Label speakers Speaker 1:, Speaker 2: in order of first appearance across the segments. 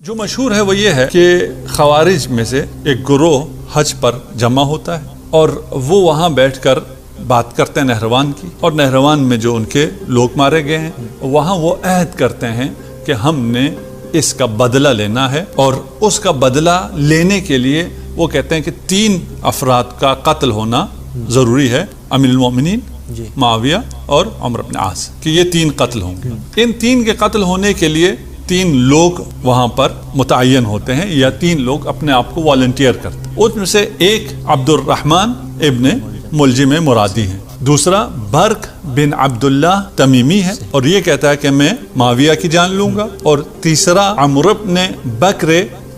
Speaker 1: جو مشہور ہے وہ یہ ہے کہ خوارج میں سے ایک گروہ حج پر جمع ہوتا ہے اور وہ وہاں بیٹھ کر بات کرتے ہیں نہروان کی، اور نہروان میں جو ان کے لوگ مارے گئے ہیں وہاں وہ عہد کرتے ہیں کہ ہم نے اس کا بدلہ لینا ہے، اور اس کا بدلہ لینے کے لیے وہ کہتے ہیں کہ 3 افراد کا قتل ہونا ضروری ہے، امیر المومنین، معاویہ اور عمرو بن عاص، کہ یہ 3 قتل ہوں گے۔ ان 3 کے قتل ہونے کے لیے 3 لوگ وہاں پر متعین ہوتے ہیں یا 3 لوگ اپنے آپ کو والنٹیئر کرتے ہیں۔ ان میں سے ایک عبد الرحمن ابن ملجم مرادی ہیں، دوسرا برق بن عبداللہ تمیمی ہے اور یہ کہتا ہے کہ میں معاویہ کی جان لوں گا، اور تیسرا عمرو بن بکر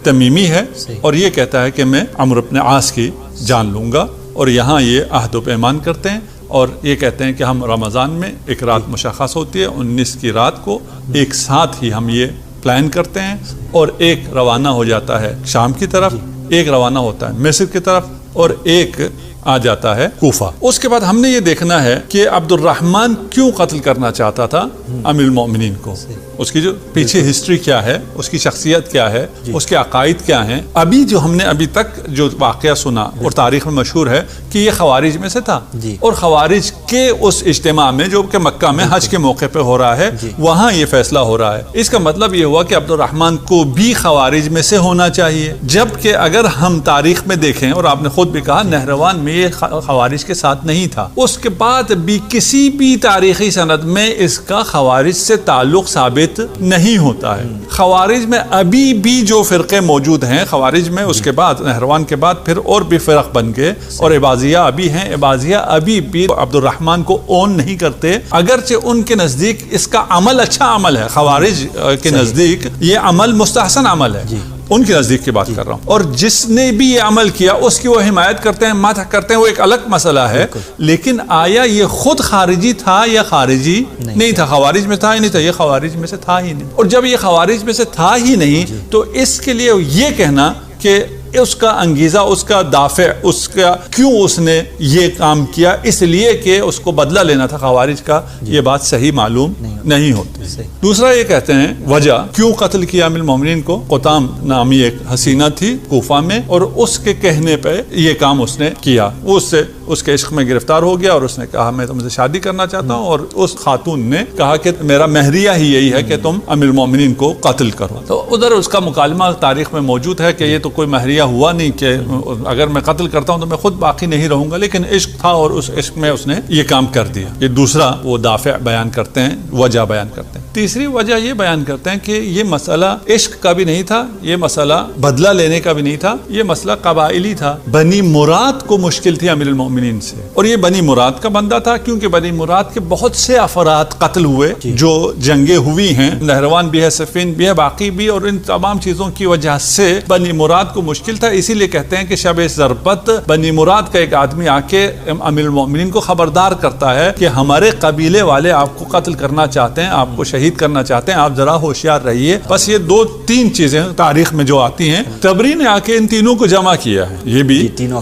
Speaker 1: تمیمی ہے اور یہ کہتا ہے کہ میں عمرو بن عاص کی جان لوں گا، اور یہاں یہ عہد و پیمان کرتے ہیں اور یہ کہتے ہیں کہ ہم رمضان میں ایک رات مشخص ہوتی ہے 19 کی رات کو ایک ساتھ ہی ہم یہ پلان کرتے ہیں، اور ایک روانہ ہو جاتا ہے شام کی طرف، ایک روانہ ہوتا ہے مصر کی طرف، اور ایک آ جاتا ہے کوفہ۔ اس کے بعد ہم نے یہ دیکھنا ہے کہ عبد الرحمن کیوں قتل کرنا چاہتا تھا امیر المومنین کو، اس کی جو پیچھے ہسٹری کیا ہے، اس کی شخصیت کیا ہے، اس کے عقائد کیا ہیں۔ ابھی جو ہم نے ابھی تک جو واقعہ سنا اور تاریخ میں مشہور ہے کہ یہ خوارج میں سے تھا، اور خوارج کے اس اجتماع میں جو کہ مکہ میں حج کے موقع پہ ہو رہا ہے وہاں یہ فیصلہ ہو رہا ہے۔ اس کا مطلب یہ ہوا کہ عبد الرحمن کو بھی خوارج میں سے ہونا چاہیے، جبکہ اگر ہم تاریخ میں دیکھیں، اور آپ نے خود بھی کہا نہروان میں یہ خوارج کے ساتھ نہیں تھا، اس کے بعد بھی کسی بھی تاریخی سند میں اس کا خوارج سے تعلق ثابت نہیں ہوتا ہے۔ خوارج میں ابھی بھی جو فرقے موجود ہیں، خوارج میں اس کے بعد نہروان کے بعد پھر اور بھی فرق بن گئے، اور عباضیہ ابھی ہیں، عباضیہ ابھی بھی عبد الرحمن کو اون نہیں کرتے، اگرچہ ان کے نزدیک اس کا عمل اچھا عمل ہے، خوارج کے نزدیک یہ عمل مستحسن عمل ہے، ان کے نزدیک کی بات کر رہا ہوں، اور جس نے بھی یہ عمل کیا اس کی وہ حمایت کرتے ہیں، مدح کرتے ہیں، وہ ایک الگ مسئلہ ہے، لیکن آیا یہ خود خارجی تھا یا خارجی نہیں تھا؟ خوارج میں تھا ہی نہیں تھا، یہ خوارج میں سے تھا ہی نہیں، اور جب یہ خوارج میں سے تھا ہی نہیں تو اس کے لیے یہ کہنا کہ اس کا انگیزہ، اس کا دافع، اس کا کیوں اس نے یہ کام کیا اس لیے کہ اس کو بدلہ لینا تھا خوارج کا، یہ بات صحیح معلوم نہیں ہوتی۔ دوسرا یہ کہتے ہیں وجہ کیوں قتل کیا امیر المومنین کو، قطام نامی ایک حسینہ تھی کوفہ میں، اور اس کے کہنے پہ یہ کام اس نے کیا، وہ اس سے اس کے عشق میں گرفتار ہو گیا اور اس نے کہا میں تم سے شادی کرنا چاہتا ہوں، اور اس خاتون نے کہا کہ میرا مہریہ ہی یہی ہے کہ تم امیر المومنین کو قتل کرو۔ تو ادھر اس کا مکالمہ تاریخ میں موجود ہے کہ یہ تو کوئی مہریہ ہوا نہیں، کہ اگر میں قتل کرتا ہوں تو میں خود باقی نہیں رہوں گا، لیکن عشق تھا اور اس عشق میں اس نے یہ کام کر دیا۔ یہ دوسرا وہ دافع بیان کرتے ہیں، وجہ بیان کرتے ہیں۔ تیسری وجہ یہ بیان کرتے ہیں کہ یہ مسئلہ عشق کا بھی نہیں تھا، یہ مسئلہ بدلہ لینے کا بھی نہیں تھا، یہ مسئلہ قبائلی تھا۔ بنی مراد کو مشکل تھی امیر المومنین سے، اور یہ بنی مراد کا بندہ تھا کیونکہ بنی مراد کے بہت سے افراد قتل ہوئے جو جنگیں ہوئی ہیں، نہروان بھی ہے، صفین بھی ہے، باقی بھی، اور ان تمام چیزوں کی وجہ سے بنی مراد کو مشکل تھا۔ اسی لیے کہتے ہیں کہ شب ضربت بنی مراد کا ایک آدمی آ کے امیر المومنین کو خبردار کرتا ہے کہ ہمارے قبیلے والے آپ کو قتل کرنا چاہتے ہیں، آپ کو شہید کرنا چاہتے ہیں، آپ ذرا ہوشیار رہیے۔ بس یہ 2-3 چیزیں تاریخ میں جو آتی ہیں، تبری نے آ کے ان تینوں کو جمع کیا ہے، یہ بھی تینوں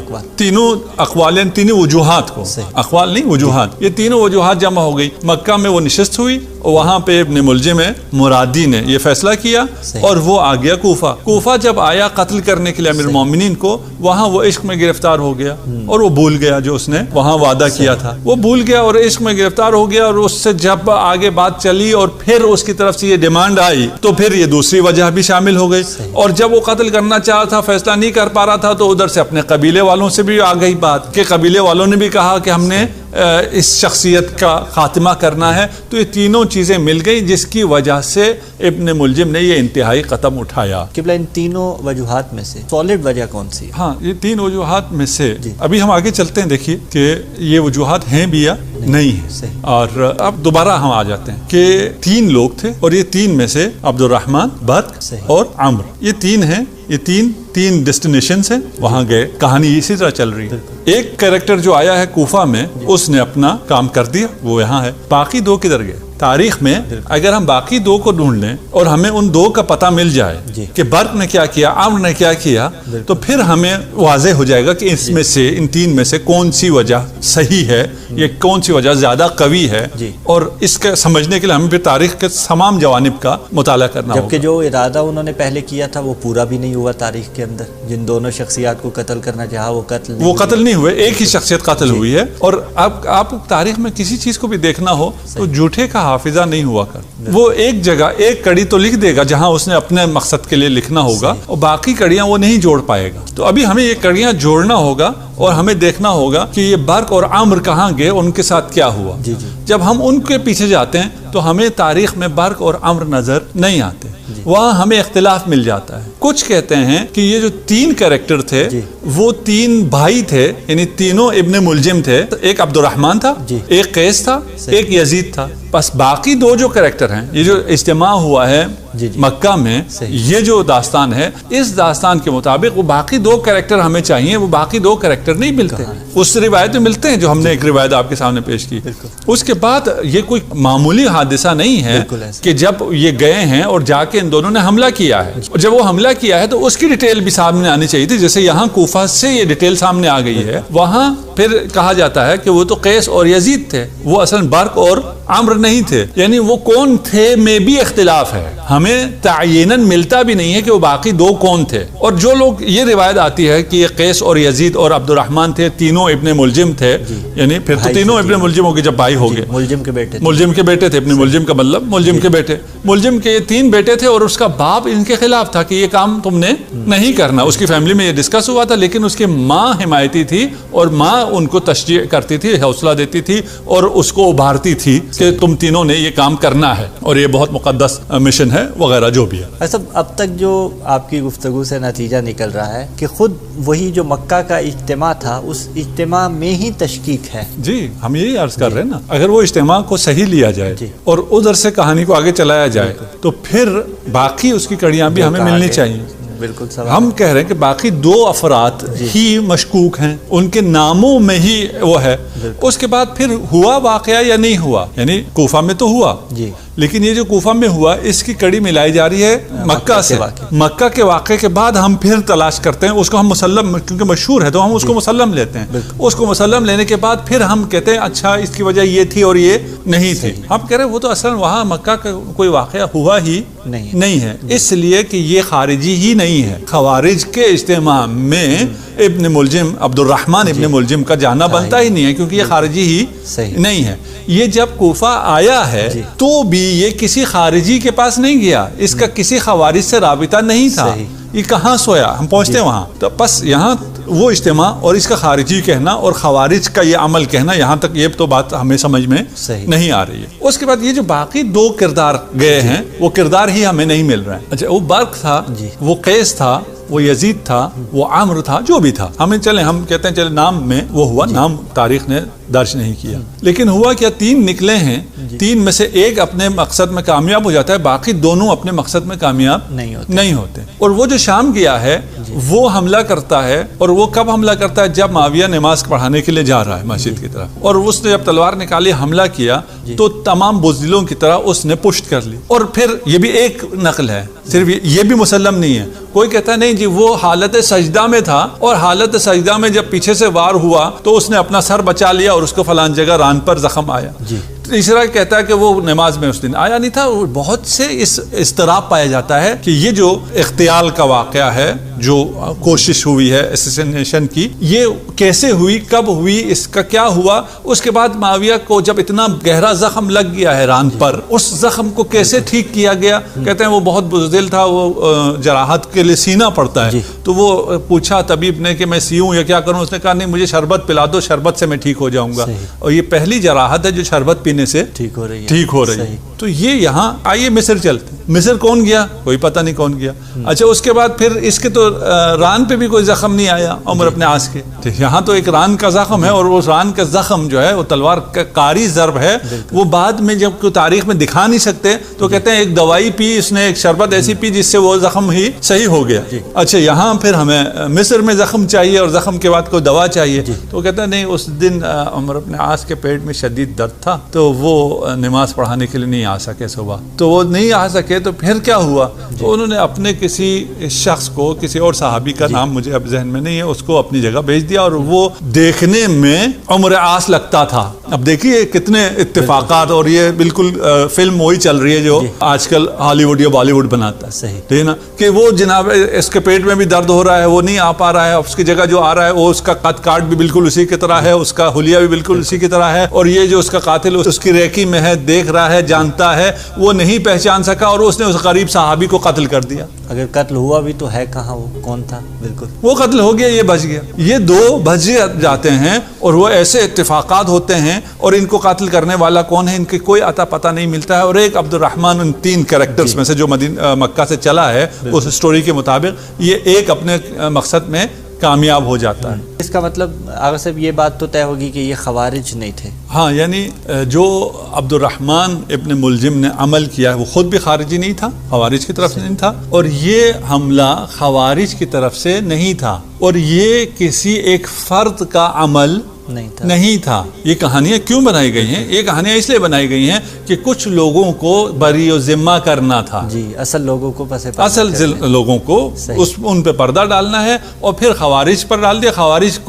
Speaker 1: اقوال، تینوں وجوہات کو، اقوال نہیں وجوہات، یہ تینوں وجوہات جمع ہو گئی۔ مکہ میں وہ نشست ہوئی اور وہاں پہ ابن ملجم مرادی نے یہ فیصلہ کیا اور وہ آ گیا کوفہ۔ کوفہ جب آیا قتل کرنے کے لیے امیر المومنین کو، وہاں وہ عشق میں گرفتار ہو گیا اور وہ بھول گیا جو اس نے وہاں وعدہ کیا تھا، وہ بھول گیا اور عشق میں گرفتار ہو گیا، اور اس سے جب آگے بات چلی اور پھر اس کی طرف سے یہ ڈیمانڈ آئی تو پھر یہ دوسری وجہ بھی شامل ہو گئی، اور جب وہ قتل کرنا چاہا تھا، فیصلہ نہیں کر پا رہا تھا، تو ادھر سے اپنے قبیلے والوں سے بھی آ گئی بات کہ قبیلے والوں نے بھی کہا کہ ہم نے اس شخصیت کا خاتمہ کرنا ہے۔ تو یہ تینوں چیزیں مل گئی جس کی وجہ سے ابن ملجم نے یہ انتہائی قدم اٹھایا۔
Speaker 2: قبلہ ان تینوں وجوہات میں سے سالڈ وجہ کون سی؟
Speaker 1: ہاں، یہ 3 وجوہات میں سے ابھی ہم آگے چلتے ہیں، دیکھیے کہ یہ وجوہات ہیں بھی یا نہیں ہیں، اور اب دوبارہ ہم آ جاتے ہیں کہ 3 لوگ تھے، اور یہ 3 میں سے عبد الرحمن، برق اور عمرو، یہ 3 ہیں، یہ تین ڈیسٹینیشنز ہیں، وہاں گئے، کہانی اسی طرح چل رہی ہے۔ ایک کریکٹر جو آیا ہے کوفہ میں، اس نے اپنا کام کر دیا، وہ یہاں ہے، باقی 2 کدھر گئے؟ تاریخ میں اگر ہم باقی دو کو ڈھونڈ لیں اور ہمیں ان دو کا پتہ مل جائے کہ برق نے کیا کیا، عمرو نے کیا کیا، تو پھر ہمیں واضح ہو جائے گا کہ اس میں سے ان تین میں سے کون سی وجہ صحیح ہے، یہ کون سی وجہ زیادہ قوی ہے، اور اس کا سمجھنے کے لیے ہمیں پھر تاریخ کے تمام جوانب کا مطالعہ کرنا ہوگا۔
Speaker 2: جبکہ جو ارادہ انہوں نے پہلے کیا تھا وہ پورا بھی نہیں ہوا تاریخ کے اندر، جن دونوں شخصیات کو قتل کرنا چاہا وہ قتل نہیں
Speaker 1: ہوئے، ایک ہی شخصیت قتل ہوئی ہے۔ اور اب آپ تاریخ میں کسی چیز کو بھی دیکھنا ہو تو جھوٹے کا حافظہ نہیں ہوا کر، وہ ایک جگہ ایک کڑی تو لکھ دے گا جہاں اس نے اپنے مقصد کے لیے لکھنا ہوگا، اور باقی کڑیاں وہ نہیں جوڑ پائے گا۔ تو ابھی ہمیں یہ کڑیاں جوڑنا ہوگا اور ہمیں دیکھنا ہوگا کہ یہ برق اور عمرو کہاں گئے، ان کے ساتھ کیا ہوا۔ جب ہم ان کے پیچھے جاتے ہیں تو ہمیں تاریخ میں برق اور عمرو نظر نہیں آتے، وہاں ہمیں اختلاف مل جاتا ہے۔ کچھ کہتے ہیں کہ یہ جو تین کریکٹر تھے وہ تین بھائی تھے، یعنی تینوں ابن ملجم تھے، ایک عبد الرحمن تھا، ایک قیس تھا، ایک یزید تھا۔ بس باقی دو جو کریکٹر ہیں، یہ جو اجتماع ہوا ہے مکہ میں، یہ جو داستان ہے، اس داستان کے مطابق وہ باقی دو کریکٹر ہمیں چاہیے، وہ باقی دو کریکٹر نہیں ملتے۔ اس روایت میں ملتے ہیں جو ہم نے ایک روایت آپ کے سامنے پیش کی۔ اس کے بعد یہ کوئی معمولی حادثہ نہیں ہے کہ جب یہ گئے ہیں اور جا کے ان دونوں نے حملہ کیا ہے، اور جب وہ حملہ کیا ہے تو اس کی ڈیٹیل بھی سامنے آنی چاہیے تھی، جیسے یہاں کوفہ سے یہ ڈیٹیل سامنے آ گئی ہے، وہاں پھر کہا جاتا ہے کہ وہ تو قیس اور یزید تھے، وہ اصل برق اور عمرو نہیں تھے، یعنی وہ کون تھے میں بھی اختلاف ہے، ہمیں تعیناً ملتا بھی نہیں ہے کہ وہ باقی دو کون تھے۔ اور جو لوگ یہ روایت آتی ہے کہ یہ قیس اور یزید اور عبد الرحمن تھے، تینوں ابن ملجم تھے، یعنی پھر تو تینوں ابن ملجم ہو گئے جب بھائی ہو گئے، ملجم کے بیٹے تھے، ابن ملجم کا مطلب ملجم کے بیٹے، ملجم کے یہ تین بیٹے تھے، اور اس کا باپ ان کے خلاف تھا کہ یہ کام تم نے نہیں کرنا۔ اس کی فیملی میں یہ ڈسکس ہوا تھا، لیکن اس کی ماں حمایتی تھی، اور ماں ان کو تشجیع کرتی تھی، حوصلہ دیتی تھی، اور اس کو ابھارتی تھی کہ تم تینوں نے یہ کام کرنا ہے، اور یہ بہت مقدس مشن ہے وغیرہ جو بھی ہے۔
Speaker 2: ایسا اب تک جو آپ کی گفتگو سے نتیجہ نکل رہا ہے کہ خود وہی جو مکہ کا اجتماع تھا، اس اجتماع میں ہی تشکیک ہے۔
Speaker 1: جی، ہم یہی عرض کر رہے ہیں نا، اگر وہ اجتماع کو صحیح لیا جائے اور ادھر سے کہانی کو آگے چلایا جائے تو پھر باقی اس کی کڑیاں بھی ہمیں ملنی چاہیے۔
Speaker 2: بالکل
Speaker 1: ہم کہہ رہے ہیں کہ باقی دو افراد ہی مشکوک ہیں، ان کے ناموں میں ہی وہ ہے۔ اس کے بعد پھر ہوا واقعہ یا نہیں ہوا، یعنی کوفہ میں تو ہوا، لیکن یہ جو کوفہ میں ہوا اس کی کڑی ملائی جا رہی ہے مکہ سے۔ مکہ کے واقعے کے بعد ہم پھر تلاش کرتے ہیں اس کو، ہم مسلم، کیونکہ مشہور ہے تو ہم اس کو مسلم لیتے ہیں۔ اس کو مسلم لینے کے بعد پھر ہم کہتے ہیں اچھا اس کی وجہ یہ تھی اور یہ نہیں تھی۔ ہم کہہ رہے ہیں وہ تو اصلا وہاں مکہ کا کوئی واقعہ ہوا ہی نہیں ہے، اس لیے کہ یہ خارجی ہی نہیں ہے۔ خوارج کے اجتماع میں ابن ملجم، عبد الرحمن ابن ملجم کا جانا بنتا ہی نہیں ہے، کیونکہ یہ خارجی ہی نہیں ہے۔ یہ جب کوفہ آیا ہے تو بھی یہ کسی خارجی کے پاس نہیں گیا، اس کا کسی خوارج سے رابطہ نہیں تھا، یہ کہاں سویا، ہم پہنچتے وہاں۔ تو بس یہاں وہ اجتماع اور اس کا خارجی کہنا اور خوارج کا یہ عمل کہنا، یہاں تک یہ تو بات ہمیں سمجھ میں نہیں آ رہی ہے۔ اس کے بعد یہ جو باقی دو کردار گئے ہیں وہ کردار ہی ہمیں نہیں مل رہے ہیں۔ اچھا، وہ برق تھا، وہ قیس تھا، وہ یزید تھا، وہ عمرو تھا، جو بھی تھا، ہم کہتے ہیں چلے نام میں وہ ہوا، نام تاریخ نے درج نہیں کیا، لیکن ہوا کیا، تین نکلے ہیں، تین میں سے ایک اپنے مقصد میں کامیاب ہو جاتا ہے، باقی دونوں اپنے مقصد میں کامیاب نہیں ہوتے۔ اور وہ جو شام گیا ہے وہ حملہ کرتا ہے، اور وہ کب حملہ کرتا ہے، جب معاویہ نماز پڑھانے کے لیے جا رہا ہے مسجد کی طرف، اور اس نے جب تلوار نکالی حملہ کیا تو تمام بزدلوں کی طرح اس نے پشت کر لی۔ اور پھر یہ بھی ایک نقل ہے، صرف یہ بھی مسلم نہیں ہے، کوئی کہتا ہے نہیں جی وہ حالت سجدہ میں تھا، اور حالت سجدہ میں جب پیچھے سے وار ہوا تو اس نے اپنا سر بچا لیا اور اس کو فلان جگہ ران پر زخم آیا۔ تیسرا کہتا ہے کہ وہ نماز میں اس دن آیا نہیں تھا۔ بہت سے اس اضطراب پایا جاتا ہے کہ یہ جو اغتیال کا واقعہ ہے، جو کوشش ہوئی ہے اسیسینیشن کی، یہ کیسے ہوئی، کب ہوئی، اس کا کیا ہوا۔ اس کے بعد معاویہ کو جب اتنا گہرا زخم لگ گیا ہے ران پر، اس زخم کو کیسے ٹھیک کیا گیا۔ کہتے ہیں وہ بہت بزدل تھا، وہ جراحت کے لیے سینا پڑتا ہے، تو وہ پوچھا طبیب نے کہ میں سیوں یا کیا کروں، اس نے کہا نہیں مجھے شربت پلا دو، شربت سے میں ٹھیک ہو جاؤں گا۔ اور یہ پہلی جراحت ہے جو شربت پینے سے ٹھیک ہو رہی ہے۔ تو یہ یہاں آئیے مصر چلتے ہیں۔ مصر کون گیا؟ کوئی پتہ نہیں کون گیا. اچھا اس کے بعد پھر اس کے تو ران پہ بھی کوئی زخم نہیں آیا عمر ابن عاص کے. یہاں تو ایک ران کا زخم ہے، اور وہ ران کا زخم جو ہے وہ تلوار کا کاری ضرب ہے. وہ بعد میں جب کوئی تاریخ میں دکھا نہیں سکتے تو کہتے ہیں ایک دوائی پی اس نے، ایک شربت ایسی پی جس سے وہ زخم ہی صحیح ہو گیا. اچھا یہاں پھر ہمیں مصر میں زخم چاہیے اور زخم کے بعد کوئی دوا چاہیے. تو کہتے ہیں نہیں، اس دن عمر ابن عاص کے پیٹ میں شدید درد تھا تو وہ نماز پڑھانے کے لیے نہیں آ سکے صبح. تو وہ نہیں آ سکے تو پھر کیا ہوا؟ تو انہوں نے اپنے کسی شخص کو، کسی اور صحابی کا نام مجھے اب ذہن میں نہیں ہے، اس کو اپنی جگہ بھیج دیا، اور وہ دیکھنے میں عمر عاص لگتا تھا. اب دیکھیے کتنے اتفاقات، اور یہ بالکل فلم وہی چل رہی ہے جو آج کل ہالی ووڈ یا بالی ووڈ بناتا ہے.
Speaker 2: صحیح
Speaker 1: ٹھیک ہے نا، کہ وہ جناب اس کے پیٹ میں بھی درد ہو رہا ہے، وہ نہیں آ پا رہا ہے، اس کی جگہ جو آ رہا ہے وہ اس کا قد کاٹ بھی بالکل اسی کی طرح ہے، اس کا حلیہ بھی بالکل اسی کی طرح ہے، اور یہ جو اس کا قاتل اس کی ریکی میں ہے، دیکھ رہا ہے، جانتا ہے، وہ نہیں پہچان سکا اور اس نے اس غریب صحابی کو قتل کر دیا.
Speaker 2: اگر قتل ہوا بھی تو ہے کہاں، وہ کون تھا؟ بالکل
Speaker 1: وہ قتل ہو گیا، یہ بچ گیا. یہ دو بچ جاتے ہیں، اور وہ ایسے اتفاقات ہوتے ہیں، اور ان کو قتل کرنے والا کون ہے ان کی کوئی عطا پتہ نہیں ملتا ہے. اور ایک عبد الرحمن ان 3 کریکٹرز میں سے جو مکہ سے چلا ہے اس سٹوری کے مطابق، یہ ایک اپنے مقصد میں کامیاب ہو جاتا ہے.
Speaker 2: اس کا مطلب آغا صاحب یہ بات تو طے ہوگی کہ یہ خوارج نہیں تھے.
Speaker 1: ہاں، یعنی جو عبد الرحمن ابن ملجم نے عمل کیا ہے وہ خود بھی خارجی نہیں تھا، خوارج کی طرف سے نہیں تھا، اور یہ حملہ خوارج کی طرف سے نہیں تھا، اور یہ کسی ایک فرد کا عمل نہیں تھا. یہ کہانیاں کیوں بنائی گئی ہیں؟ یہ کہانیاں اس لیے بنائی گئی ہیں کہ کچھ لوگوں کو بری و ذمہ کرنا تھا.
Speaker 2: جی، اصل لوگوں کو
Speaker 1: اصل لوگوں کو ان پہ پردہ ڈالنا ہے، اور پھر خوارج پر ڈال دیا. خوارج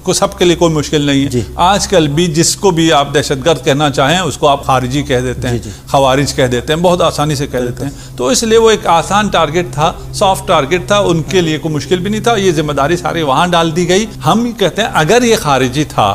Speaker 1: کو سب کے لیے کوئی مشکل نہیں ہے. آج کل بھی جس کو بھی آپ دہشت گرد کہنا چاہیں اس کو آپ خارجی کہہ دیتے ہیں، خوارج کہہ دیتے ہیں، بہت آسانی سے کہہ دیتے ہیں. تو اس لیے وہ ایک آسان ٹارگٹ تھا، سافٹ ٹارگٹ تھا، ان کے لیے کوئی مشکل بھی نہیں تھا. یہ ذمہ داری ساری وہاں ڈال دی گئی. ہم کہتے ہیں اگر یہ خارجی تھا،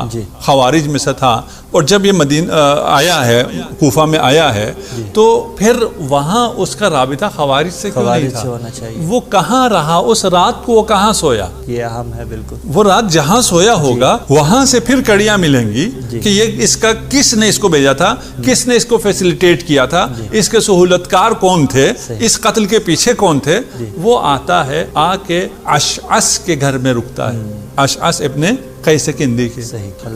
Speaker 1: خوارج میں سے تھا، اور جب یہ مدینہ آیا ہے، کوفہ میں آیا ہے، تو پھر وہاں اس کا رابطہ خوارج سے کیوں نہیں تھا؟ وہ کہاں رہا اس رات کو؟ وہ کہاں سویا؟
Speaker 2: یہ اہم ہے. بالکل
Speaker 1: وہ رات جہاں سویا ہوگا وہاں سے پھر کڑیاں ملیں گی کہ یہ اس کا کس نے اس کو بھیجا تھا، کس نے اس کو فیسیلیٹیٹ کیا تھا، اس کے سہولتکار کون تھے، اس قتل کے پیچھے کون تھے. وہ آتا ہے، آ کے اشعث کے گھر میں رکتا ہے، اشعث ابن قیس کندی کے.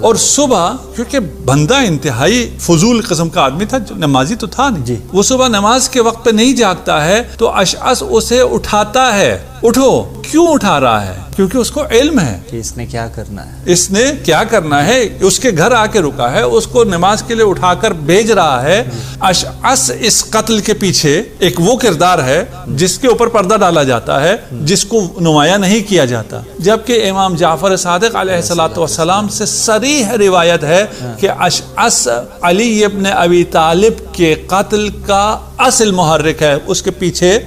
Speaker 1: اور صبح، کیونکہ بندہ انتہائی فضول قسم کا آدمی تھا، نمازی تو تھا نہیں، وہ صبح نماز کے وقت پہ نہیں جاگتا ہے، تو اشعث اسے اٹھاتا ہے. اٹھو. کیوں اٹھا رہا ہے؟ کیونکہ اس کو علم ہے
Speaker 2: کہ اس نے کیا کرنا ہے،
Speaker 1: اس نے کیا کرنا ہے. اس کے گھر آ کے رکا ہے، اس کو نماز کے لیے اٹھا کر بھیج رہا ہے. اشعث اس قتل کے پیچھے ایک وہ کردار ہے جس کے اوپر پردہ ڈالا جاتا ہے، جس کو نمایاں نہیں کیا جاتا. جبکہ امام جعفر صادق علیہ الصلوۃ والسلام سے صریح روایت ہے کہ اشعث علی ابن ابی طالب کے قتل کا اصل محرک ہے، اس کے پیچھے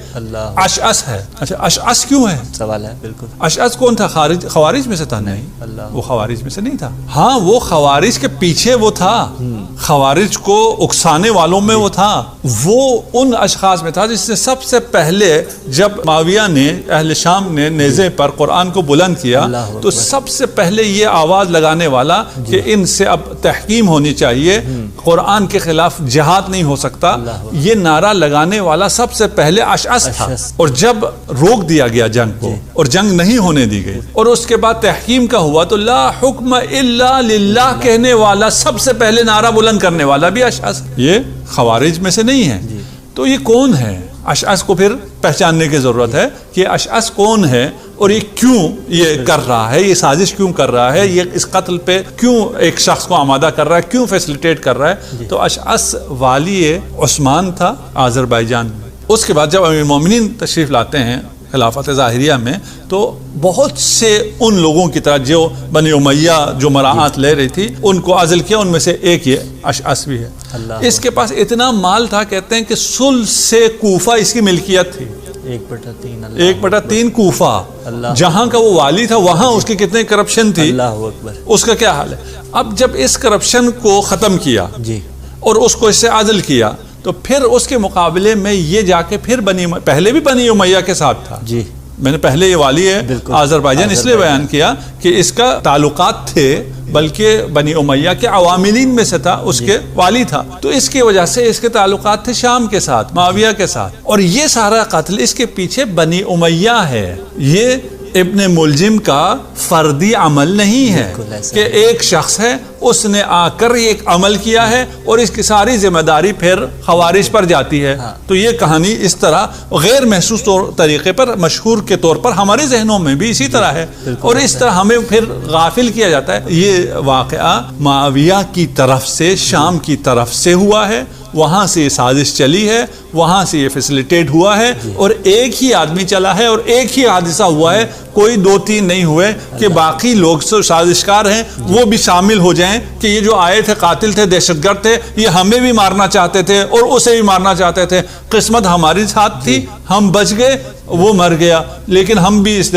Speaker 1: اشعث ہے. اچھا اشعث کیوں ہے؟
Speaker 2: سوال ہے. بالکل
Speaker 1: اشعث کون تھا؟ خوارج میں سے تھا؟ نہیں، وہ خوارج میں سے نہیں تھا. ہاں، وہ خوارج کے پیچھے وہ تھا، خوارج کو اکسانے والوں میں وہ تھا. وہ ان اشخاص میں تھا جس نے سب سے پہلے، جب معاویہ نے، اہل شام نے نیزے پر قرآن کو بلند کیا، تو سب سے پہلے یہ آواز لگانے والا کہ ان سے اب تحکیم ہونی چاہیے، قرآن کے خلاف جہاد نہیں ہو سکتا، یہ نعرہ لگانے والا سب سے پہلے اشعث تھا. اور جب روک دیا گیا جنگ کو اور جنگ نہیں ہونے دی گئی، اور اس کے بعد تحکیم کا ہوا، تو لا حکم الا للہ کہنے والا سب سے پہلے نعرہ بلند کرنے والا بھی اشعث. یہ خوارج میں سے نہیں ہے. تو یہ کون ہے؟ اشعث کو پھر پہچاننے کی ضرورت ہے کہ اشعث کون ہے، اور یہ کیوں یہ کر رہا ہے، یہ سازش کیوں کر رہا ہے، یہ اس قتل پہ کیوں ایک شخص کو آمادہ کر رہا ہے، کیوں فیسیلیٹیٹ کر رہا ہے. تو اشعث والی عثمان تھا آذربائیجان میں. اس کے بعد جب امیر المومنین تشریف لاتے ہیں خلافت ظاہریہ میں، تو بہت سے ان لوگوں کی طرح جو بنی امیہ جو مراعات لے رہی تھی ان کو عزل کیا. ان میں سے ایک یہ اشعث بھی ہے. اس کے پاس اتنا مال تھا، کہتے ہیں کہ ثلث سے کوفہ اس کی ملکیت تھی. 1/3 کوفہ، جہاں کا وہ والی تھا وہاں اس کی کتنے کرپشن تھی.
Speaker 2: اللہ اکبر.
Speaker 1: اس کا کیا حال ہے. اب جب اس کرپشن کو ختم کیا اور اس کو اس سے عزل کیا، تو پھر اس کے مقابلے میں یہ جا کے پھر پہلے بھی بنی امیہ کے ساتھ تھا، میں نے پہلے یہ والی ہے
Speaker 2: بالکل
Speaker 1: آذربائیجان اس لیے بیان کیا کہ اس کا تعلقات تھے بلکہ بنی امیہ کے عواملین میں سے تھا، اس کے والی تھا، تو اس کی وجہ سے اس کے تعلقات تھے شام کے ساتھ، معاویہ کے ساتھ، اور یہ سارا قتل اس کے پیچھے بنی امیہ ہے، یہ ابن ملجم کا فردی عمل نہیں ہے کہ ایک شخص ہے اس نے آ کر ایک عمل کیا ہے اور اس کی ساری ذمہ داری پھر خوارج پر جاتی ہے. تو یہ کہانی اس طرح غیر محسوس طریقے پر مشہور کے طور پر ہمارے ذہنوں میں بھی اسی طرح ہے، اور اس طرح ہمیں پھر غافل کیا جاتا ہے. یہ واقعہ معاویہ کی طرف سے شام کی طرف سے ہوا ہے، وہاں سے یہ سازش چلی ہے، وہاں سے یہ فیسلیٹیٹ ہوا ہے، اور ایک ہی آدمی چلا ہے اور ایک ہی حادثہ ہوا ہے، کوئی 2-3 نہیں ہوئے کہ باقی لوگ سازشکار ہیں وہ بھی شامل ہو جائیں کہ یہ جو آئے تھے قاتل تھے، دہشت گرد تھے، یہ ہمیں بھی مارنا چاہتے تھے اور اسے بھی مارنا چاہتے تھے. قسمت ہماری ساتھ تھی، ہم بچ گئے، وہ مر گیا، لیکن ہم بھی اس